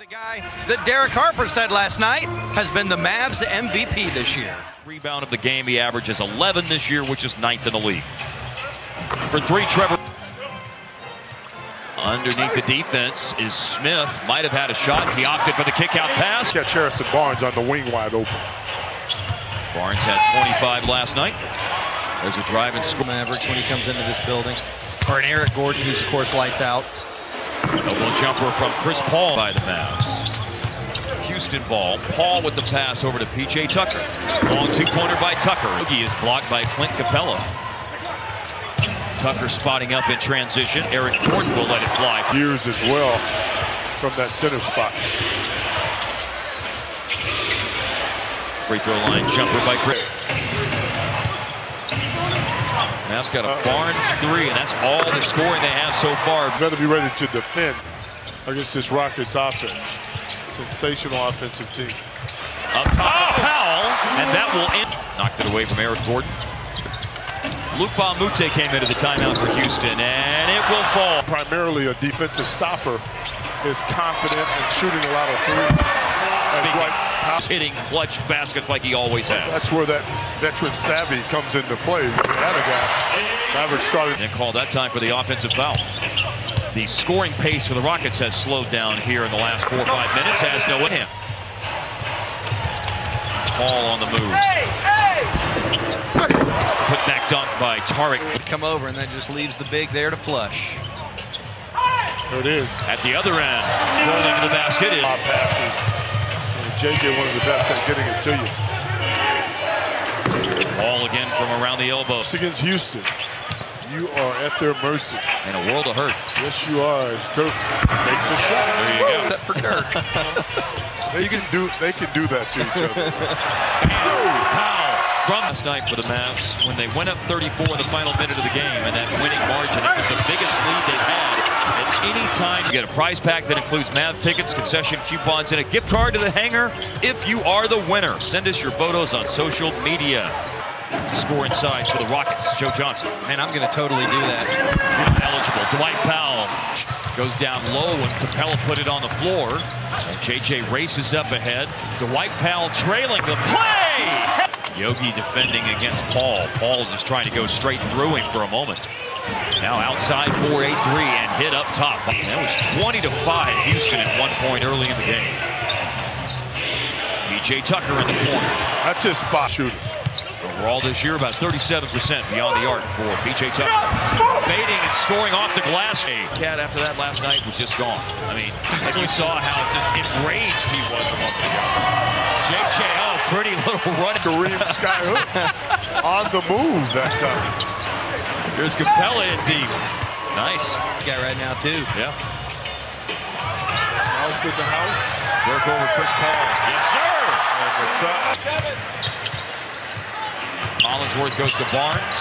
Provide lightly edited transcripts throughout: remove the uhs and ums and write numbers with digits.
The guy that Derek Harper said last night has been the Mavs MVP this year. Rebound of the game, he averages 11 this year, which is 9th in the league. For three, Trevor. Underneath the defense is Smith. Might have had a shot. He opted for the kick-out pass. Got Harrison Barnes on the wing wide open. Barnes had 25 last night. There's a drive and score. Mavericks when he comes into this building. Or an Eric Gordon, who's of course lights out. Elbow jumper from Chris Paul by the Mavs. Houston ball. Paul with the pass over to P.J. Tucker. Long two-pointer by Tucker. He is blocked by Clint Capella. Tucker spotting up in transition. Eric Gordon will let it fly. Years as well from that center spot. Free throw line jumper by Chris. Mavs got a Barnes three, and that's all the scoring they have so far. Better be ready to defend against this Rockets offense. Sensational offensive team. Up top, Powell, and that will end. Knocked it away from Eric Gordon. Luke Baumute came into the timeout for Houston, and it will fall. Primarily a defensive stopper, is confident in shooting a lot of threes. Hitting clutch baskets like he always has. That's where that veteran savvy comes into play. That guy, Mavericks started. And called that time for the offensive foul. The scoring pace for the Rockets has slowed down here in the last 4 or 5 minutes. Has no in him. Paul on the move. Put back dunk by Tariq. Come over and that just leaves the big there to flush. There it is. At the other end, rolling to the basket. Passes. JJ, one of the best at getting it to you. Ball again from around the elbow. It's against Houston. You are at their mercy. In a world of hurt. Yes, you are. As Dirk makes a shot. There you go. Except for Dirk. They can do that to each other. Powell from last night for the Mavs when they went up 34 in the final minute of the game, and that winning margin, it was the biggest lead they've had at any time. You get a prize pack that includes Mav tickets, concession coupons, and a gift card to the hangar if you are the winner. Send us your photos on social media. Score inside for the Rockets, Joe Johnson. Man, I'm going to totally do that. Eligible. Dwight Powell goes down low when Capella put it on the floor. And JJ races up ahead. Dwight Powell trailing the play. Yogi defending against Paul. Paul just trying to go straight through him for a moment. Now outside 4-8-3 and hit up top. That was 20-5 Houston at 1 point early in the game. P.J. Tucker in the corner. That's his spot shooter. Overall this year, about 37% beyond the arc for P.J. Tucker. Fading and scoring off the glass. Cat after that last night was just gone. I mean, and you saw how just enraged he was a moment ago. J.J. Pretty little run. Kareem Skyhook on the move that time. Here's Capella in deep. Nice. Guy right now too. Yeah. House in the house. Work over Chris Paul. Yes, sir. And the trap. Collinsworth goes to Barnes.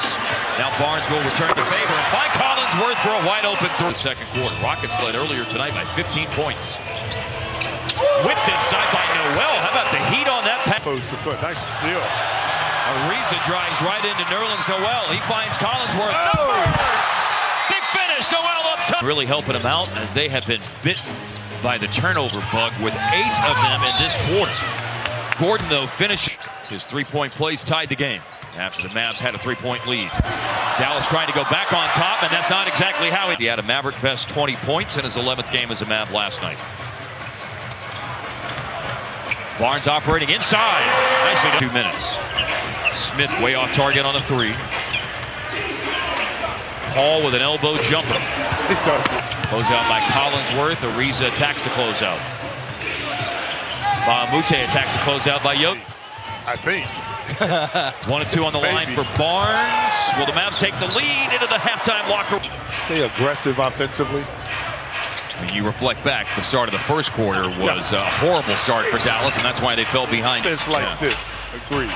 Now Barnes will return the favor and find Collinsworth for a wide open through the second quarter. Rockets led earlier tonight by 15 points. Whipped inside by Noel. How about the heat on that pass? Post to foot. Nice steal. Ariza drives right into Nerlens Noel. He finds Collinsworth. Oh. Big finish. Noel up top. Really helping him out as they have been bitten by the turnover bug with 8 of them in this quarter. Gordon, though, finished. His three-point plays tied the game after the Mavs had a 3-point lead. Dallas trying to go back on top, and that's not exactly how he had a Maverick best 20 points in his 11th game as a Mav last night. Barnes operating inside. Nicely done. 2 minutes. Smith way off target on the three. Paul with an elbow jumper. Closeout by Collinsworth. Ariza attacks the closeout. Baumute attacks the closeout by Yogi. I think. 1 and 2 on the line for Barnes. Will the Mavs take the lead into the halftime locker? Stay aggressive offensively. When you reflect back, the start of the first quarter was a horrible start for Dallas, and that's why they fell behind. It's like this. Agreed.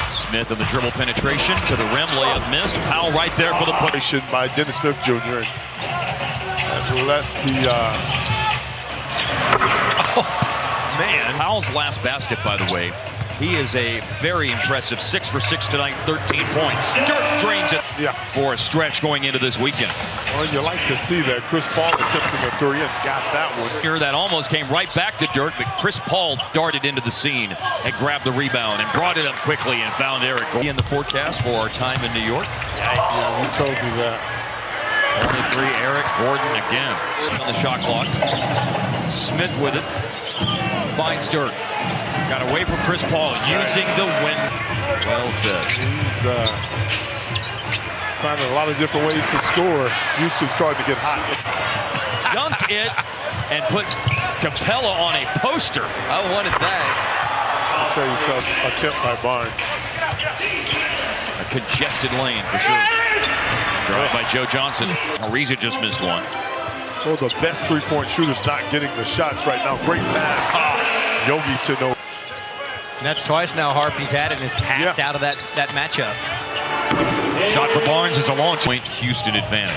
Smith and the dribble penetration to the rim, layup missed. Powell right there for the push. By Dennis Smith Jr. And let the Man. Powell's last basket, by the way, He is a very impressive 6 for 6 tonight, 13 points. Dirk drains it for a stretch going into this weekend. Well, you like to see that. Chris Paul attempting a three and got that one. Here, that almost came right back to Dirk, but Chris Paul darted into the scene and grabbed the rebound and brought it up quickly and found Eric. In the forecast for our time in New York. Yeah, we told you that. Only 3, Eric Gordon again. On the shot clock. Smith with it. Finds Dirk. Got away from Chris Paul using the wind. Well said. He's finding a lot of different ways to score. Houston's starting to get hot. Dunk it and put Capella on a poster. I wanted that. I'll show you some attempt by Barnes. A congested lane for sure. Drive by Joe Johnson. Ariza just missed one. Well, the best three-point shooter's not getting the shots right now. Great pass. Yogi to no. And that's twice now Harp he's had and has passed out of that matchup. Shot for Barnes is a long point. Houston advantage.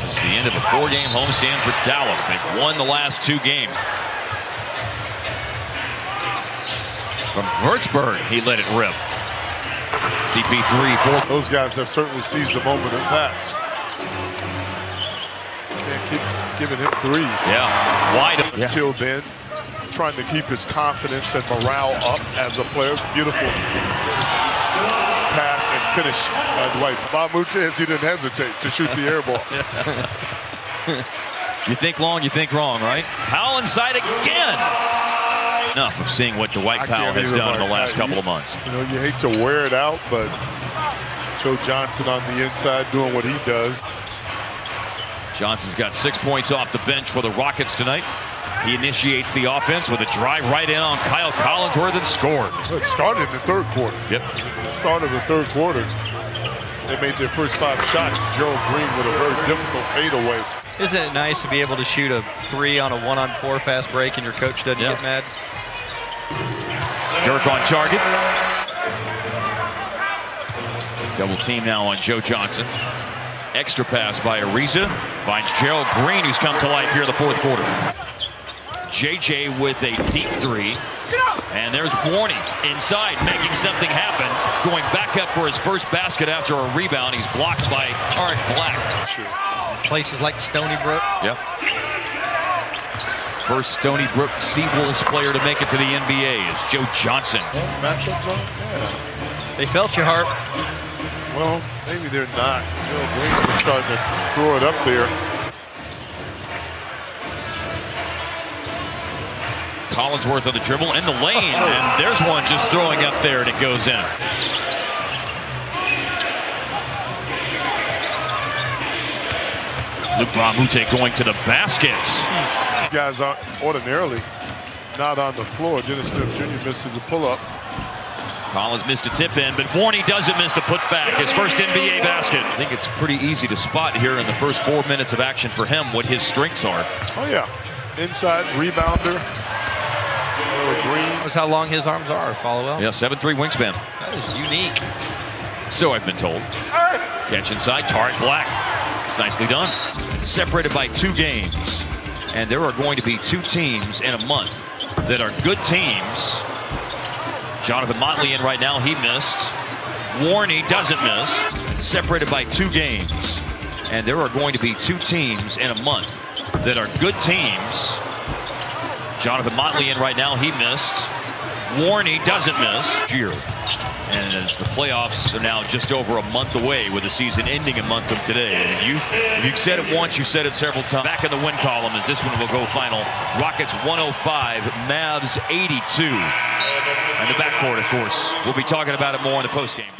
This is the end of a 4-game homestand for Dallas. They've won the last 2 games. From Würzburg, he let it rip. CP3, 4. Those guys have certainly seized the moment of that. Can't keep giving him threes. Yeah, wide open. Until then, trying to keep his confidence and morale up as a player. Beautiful pass and finish by Dwight. Bob Moutez, he didn't hesitate to shoot the air ball. You think long, you think wrong, right? Powell inside again. Enough of seeing what Dwight Powell has done in the last couple of months. You know, you hate to wear it out, but Joe Johnson on the inside doing what he does. Johnson's got 6 points off the bench for the Rockets tonight. He initiates the offense with a drive right in on Kyle Collinsworth and scored. It started in the third quarter. Yep. Started the third quarter. They made their first 5 shots. Gerald Green with a very difficult fadeaway. Isn't it nice to be able to shoot a 3 on a 1-on-4 fast break and your coach doesn't get mad? Dirk on target. Double team now on Joe Johnson. Extra pass by Ariza. Finds Gerald Green, who's come to life here in the 4th quarter. JJ with a deep 3. And there's Warney inside, making something happen. Going back up for his first basket after a rebound. He's blocked by Art Black. Places like Stony Brook. Yep. First Stony Brook Seawolves player to make it to the NBA is Joe Johnson. They felt you, Hart. Well, maybe they're not. Gerald Green was starting to throw it up there. Collinsworth on the dribble in the lane, and there's one just throwing up there, and it goes in. Luke Bramute going to the basket. These guys aren't ordinarily not on the floor. Dennis Smith Jr. misses the pull-up. Collins missed a tip in, but Warney doesn't miss the putback. His first NBA basket. I think it's pretty easy to spot here in the first 4 minutes of action for him what his strengths are. Oh, yeah. Inside rebounder. Green. That's how long his arms are, Followell. Yeah, 7'3" wingspan. That is unique. So I've been told. Catch inside, Tariq Black. It's nicely done. Separated by 2 games. And there are going to be 2 teams in a month that are good teams. Jonathan Motley in right now, he missed. Warney doesn't miss. Separated by 2 games. And there are going to be 2 teams in a month that are good teams. Jonathan Motley in right now, he missed. Warney doesn't miss. And as the playoffs are now just over a month away, with the season ending a month from today. And if you've said it once, you've said it several times. Back in the win column as this one will go final. Rockets 105, Mavs 82. And the backcourt, of course. We'll be talking about it more in the postgame.